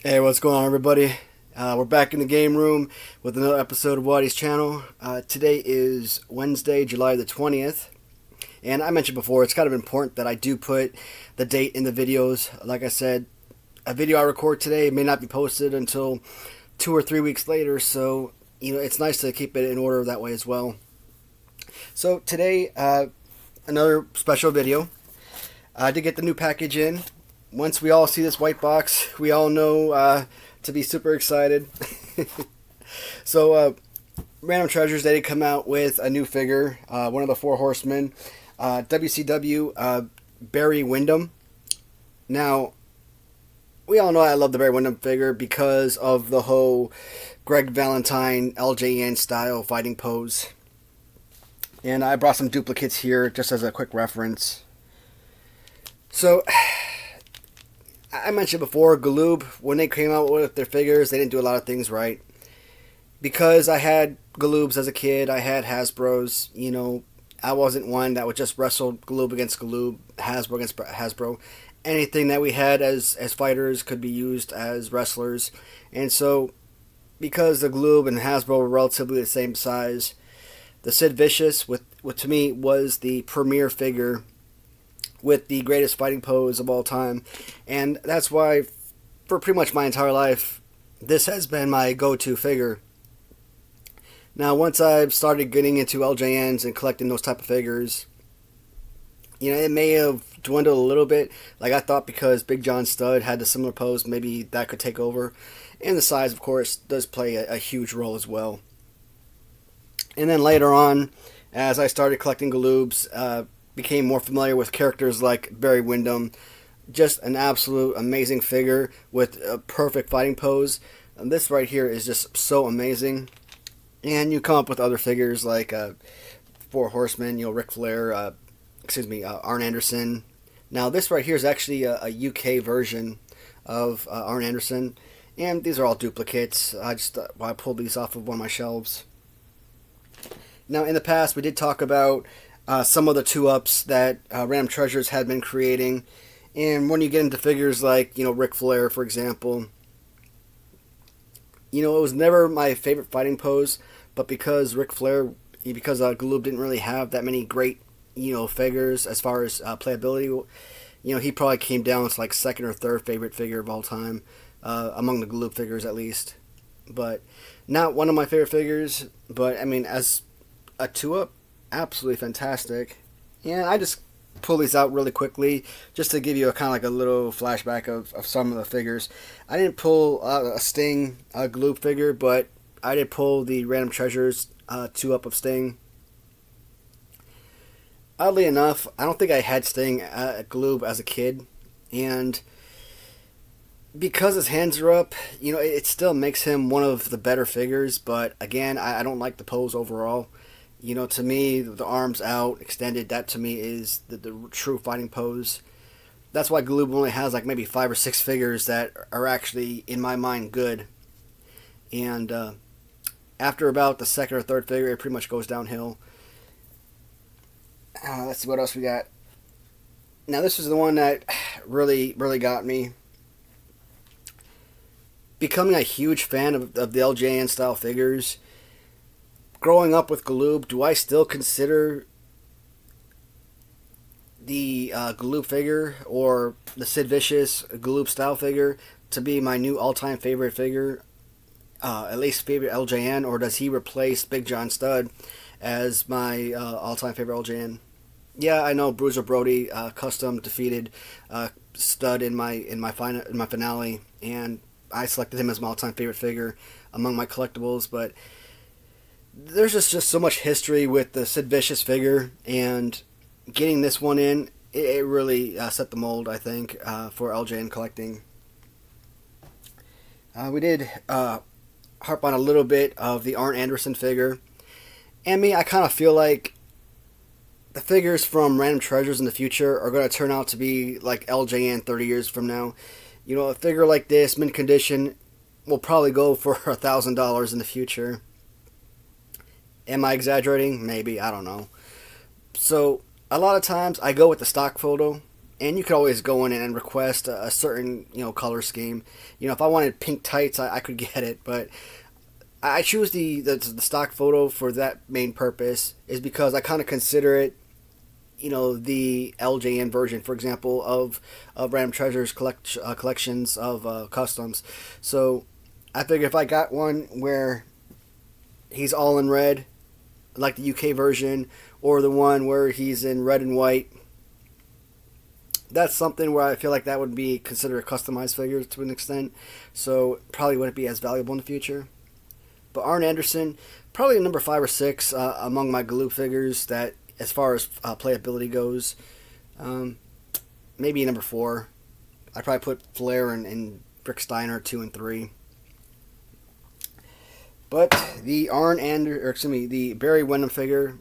Hey, what's going on, everybody? We're back in the game room with another episode of Watty's channel. Today is Wednesday, July the 20th. And I mentioned before, it's kind of important that I do put the date in the videos. Like I said, a video I record today may not be posted until 2 or 3 weeks later. So, it's nice to keep it in order that way as well. So today, another special video. I did get the new package in. Once we all see this white box, we all know to be super excited. So, Random Treasures, they did come out with a new figure, one of the Four Horsemen, WCW Barry Windham. Now, we all know I love the Barry Windham figure because of the whole Greg Valentine LJN style fighting pose. And I brought some duplicates here just as a quick reference. So, I mentioned before, Galoob, when they came out with their figures, they didn't do a lot of things right. Because I had Galoobs as a kid, I had Hasbros, I wasn't one that would just wrestle Galoob against Galoob, Hasbro against Hasbro. Anything that we had as fighters could be used as wrestlers. And so, because the Galoob and Hasbro were relatively the same size, the Sid Vicious, what to me was the premier figure with the greatest fighting pose of all time. And that's why, for pretty much my entire life, this has been my go-to figure. Now, once I've started getting into LJNs and collecting those type of figures, it may have dwindled a little bit. Like I thought, because Big John Studd had a similar pose, maybe that could take over. And the size, of course, does play a huge role as well. And then later on, as I started collecting Galoobs, became more familiar with characters like Barry Windham. Just an absolute amazing figure with a perfect fighting pose. And this right here is just so amazing. And you come up with other figures like Four Horsemen, Ric Flair, Arn Anderson. Now this right here is actually a UK version of Arn Anderson. And these are all duplicates. I pulled these off of one of my shelves. Now in the past we did talk about some of the 2-ups that Random Treasures had been creating. And when you get into figures like, Ric Flair, for example, it was never my favorite fighting pose, but because Galoob didn't really have that many great, figures as far as playability, he probably came down to like second or third favorite figure of all time, among the Galoob figures at least. But not one of my favorite figures, but I mean, as a 2-up, absolutely fantastic. And I just pull these out really quickly just to give you a kind of like a little flashback of some of the figures. I didn't pull a Sting Galoob figure, but I did pull the Random Treasures 2-up of Sting. Oddly enough, I don't think I had Sting at Galoob as a kid, and because his hands are up, it still makes him one of the better figures. But again, I don't like the pose overall. To me, the arms out, extended, that to me is the true fighting pose. That's why Galoob only has like maybe 5 or 6 figures that are actually, in my mind, good. And after about the second or third figure, it pretty much goes downhill. Let's see what else we got. Now, this is the one that really, really got me. Becoming a huge fan of the LJN style figures. Growing up with Galoob, do I still consider the Galoob figure or the Sid Vicious Galoob style figure to be my new all-time favorite figure, at least favorite LJN, or does he replace Big John Studd as my all-time favorite LJN? Yeah, I know Bruiser Brody custom defeated Studd in my finale, and I selected him as my all-time favorite figure among my collectibles, but there's just so much history with the Sid Vicious figure, and getting this one in, it really set the mold, I think, for LJN collecting. We did harp on a little bit of the Arn Anderson figure. And I kind of feel like the figures from Random Treasures in the future are going to turn out to be like LJN 30 years from now. A figure like this, mint condition, will probably go for $1,000 in the future. Am I exaggerating? Maybe. I don't know. So, a lot of times I go with the stock photo, and you could always go in and request a certain, you know, color scheme. You know, if I wanted pink tights, I could get it, but I choose the stock photo for that main purpose, is because I kind of consider it, you know, the LJN version, for example, of Random Treasures collections of customs. So I figure if I got one where he's all in red, like the UK version, or the one where he's in red and white, that's something where I feel like that would be considered a customized figure to an extent. So probably wouldn't be as valuable in the future. But Arn Anderson, probably number 5 or 6 among my Galoob figures that, as far as playability goes. Maybe number 4. I'd probably put Flair and Rick Steiner 2 and 3. But the the Barry Windham figure,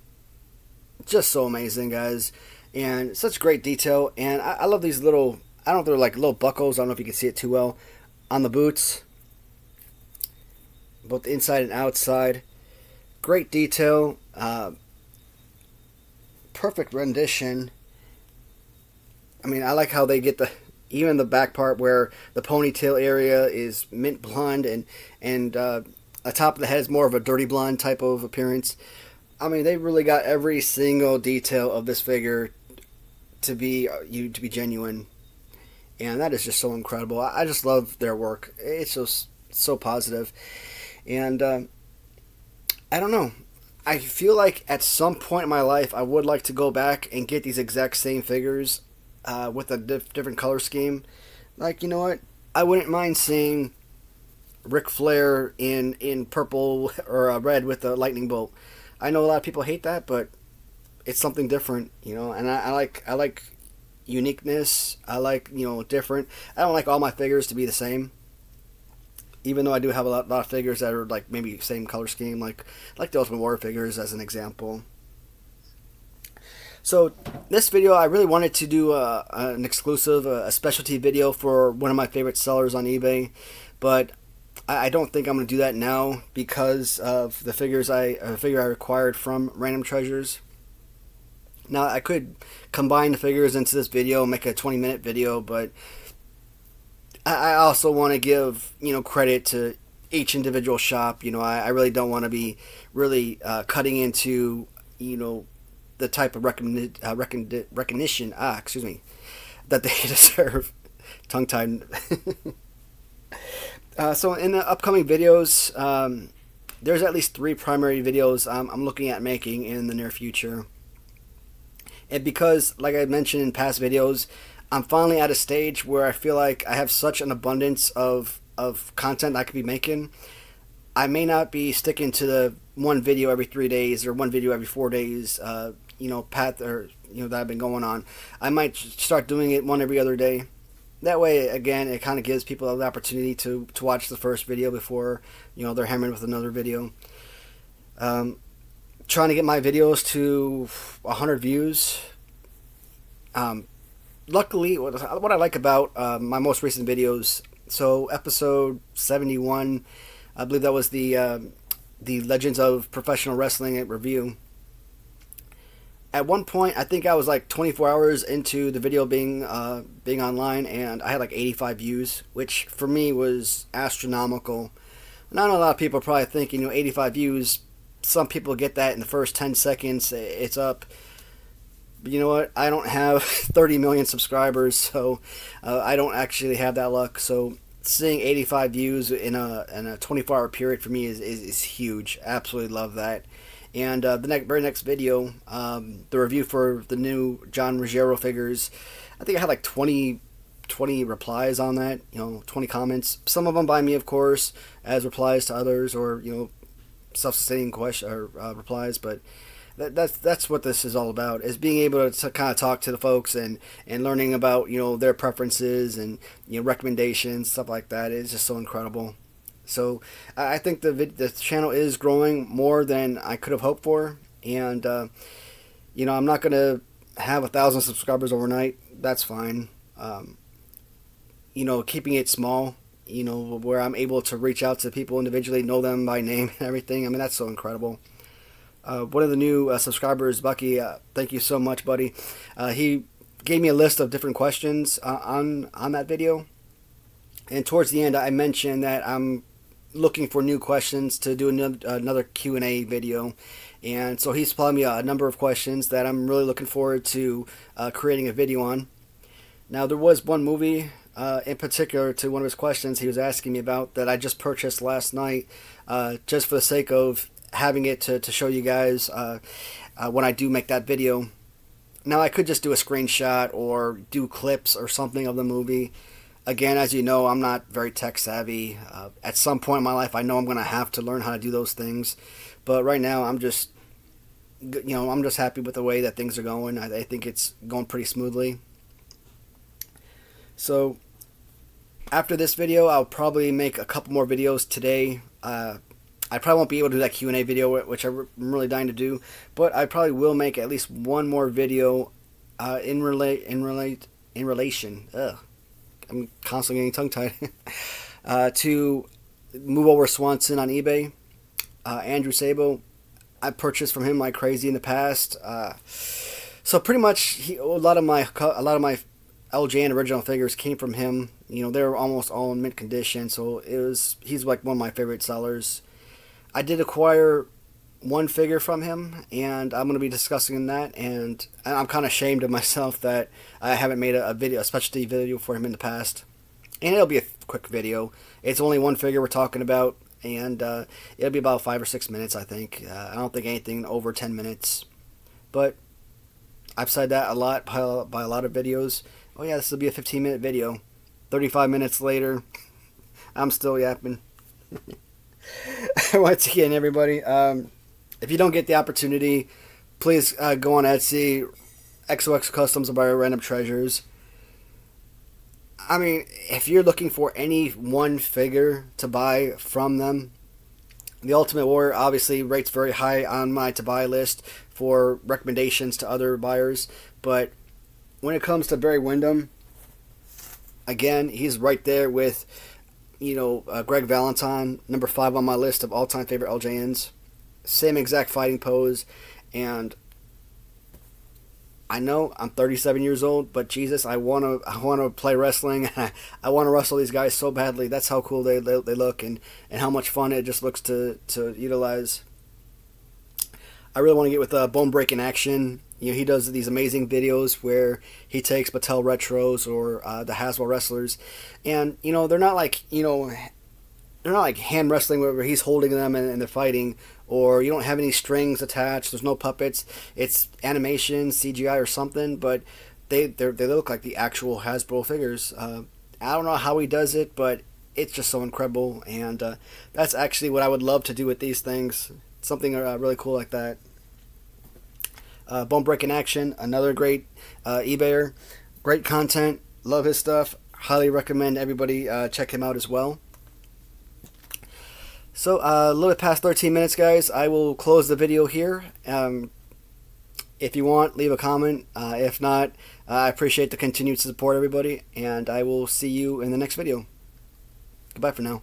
just so amazing, guys, and such great detail. And I love these little, I don't know if they're like little buckles, I don't know if you can see it too well, on the boots, both the inside and outside. Great detail, perfect rendition. I mean, I like how they get even the back part where the ponytail area is mint blonde, and the top of the head is more of a dirty blonde type of appearance. I mean, they really got every single detail of this figure to be genuine, and that is just so incredible. I just love their work. It's just so positive. And I don't know, I feel like at some point in my life I would like to go back and get these exact same figures with a different color scheme. Like, you know what, I wouldn't mind seeing Ric Flair in purple or red with a lightning bolt. I know a lot of people hate that, but it's something different, you know. And I like uniqueness. I like, you know, different. I don't like all my figures to be the same, even though I do have a lot of figures that are like maybe same color scheme, like the Ultimate Warrior figures as an example. So this video, I really wanted to do an exclusive, a specialty video for one of my favorite sellers on eBay, but I don't think I'm going to do that now because of the figure I acquired from Random Treasures. Now, I could combine the figures into this video, make a 20-minute video, but I also want to give, you know, credit to each individual shop. You know, I really don't want to be really cutting into, you know, the type of recognition, excuse me, that they deserve. Tongue-tied. So in the upcoming videos, there's at least 3 primary videos I'm looking at making in the near future. And because, like I mentioned in past videos, I'm finally at a stage where I feel like I have such an abundance of content I could be making. I may not be sticking to the one video every 3 days or one video every 4 days, you know, path, or, you know, that I've been going on. I might start doing it one every other day. That way, again, it kind of gives people the opportunity to watch the first video before, you know, they're hammered with another video. Trying to get my videos to 100 views. Luckily, what I like about my most recent videos, so episode 71, I believe that was the Legends of Professional Wrestling review. At one point, I think I was like 24 hours into the video being online, and I had like 85 views, which for me was astronomical. And I know a lot of people are probably thinking, you know, 85 views, some people get that in the first 10 seconds, it's up. But you know what? I don't have 30 million subscribers, so I don't actually have that luck. So seeing 85 views in a 24-hour period for me is huge. Absolutely love that. And the very next video, the review for the new John Ruggiero figures, I think I had like 20 replies on that, you know, 20 comments. Some of them by me, of course, as replies to others, or, you know, self-sustaining replies. But that's what this is all about, is being able to kind of talk to the folks and learning about, you know, their preferences and, you know, recommendations, stuff like that. It's just so incredible. So I think the channel is growing more than I could have hoped for, and you know, I'm not gonna have 1,000 subscribers overnight. That's fine. You know, keeping it small, you know, where I'm able to reach out to people individually, know them by name and everything. I mean, that's so incredible. One of the new subscribers, Bucky, thank you so much, buddy. He gave me a list of different questions on that video. And towards the end, I mentioned that I'm looking for new questions to do another Q&A video. And so he supplied me a number of questions that I'm really looking forward to creating a video on. Now, there was one movie in particular to one of his questions he was asking me about that I just purchased last night just for the sake of having it to show you guys when I do make that video. Now, I could just do a screenshot or do clips or something of the movie. Again, as you know, I'm not very tech savvy. At some point in my life, I know I'm going to have to learn how to do those things. But right now, I'm just happy with the way that things are going. I think it's going pretty smoothly. So, after this video, I'll probably make a couple more videos today. I probably won't be able to do that Q&A video, which I'm really dying to do. But I probably will make at least one more video in relation. I'm constantly getting tongue-tied. To move over Swanson on eBay. Andrew Sabo, I purchased from him like crazy in the past. So pretty much a lot of my LJN original figures came from him. You know, they were almost all in mint condition. So he's like one of my favorite sellers. I did acquire one figure from him, and I'm going to be discussing that. And I'm kind of ashamed of myself that I haven't made a specialty video for him in the past. And it'll be a quick video. It's only one figure we're talking about, and it'll be about 5 or 6 minutes, I think. I don't think anything over 10 minutes. But I've said that a lot by a lot of videos. Oh yeah, this will be a 15-minute video. 35 minutes later, I'm still yapping. Once again, everybody, if you don't get the opportunity, please go on Etsy, XOX Customs, and buy random treasures. I mean, if you're looking for any one figure to buy from them, the Ultimate Warrior obviously rates very high on my to-buy list for recommendations to other buyers. But when it comes to Barry Windham, again, he's right there with, you know, Greg Valentine, number 5 on my list of all-time favorite LJNs. Same exact fighting pose, and I know I'm 37 years old, but Jesus, I want to play wrestling. I want to wrestle these guys so badly. That's how cool they look, and how much fun it just looks to utilize. I really want to get with Bone Breaking Action. You know, he does these amazing videos where he takes Mattel Retros or the Hasbro wrestlers, and you know, they're not like hand wrestling where he's holding them and they're fighting, or you don't have any strings attached. There's no puppets. It's animation, CGI, or something. But they look like the actual Hasbro figures. I don't know how he does it, but it's just so incredible. And that's actually what I would love to do with these things. Something really cool like that. Bone Breaking Action, another great eBayer. Great content. Love his stuff. Highly recommend everybody check him out as well. So, a little bit past 13 minutes, guys. I will close the video here. If you want, leave a comment. If not, I appreciate the continued support, everybody. And I will see you in the next video. Goodbye for now.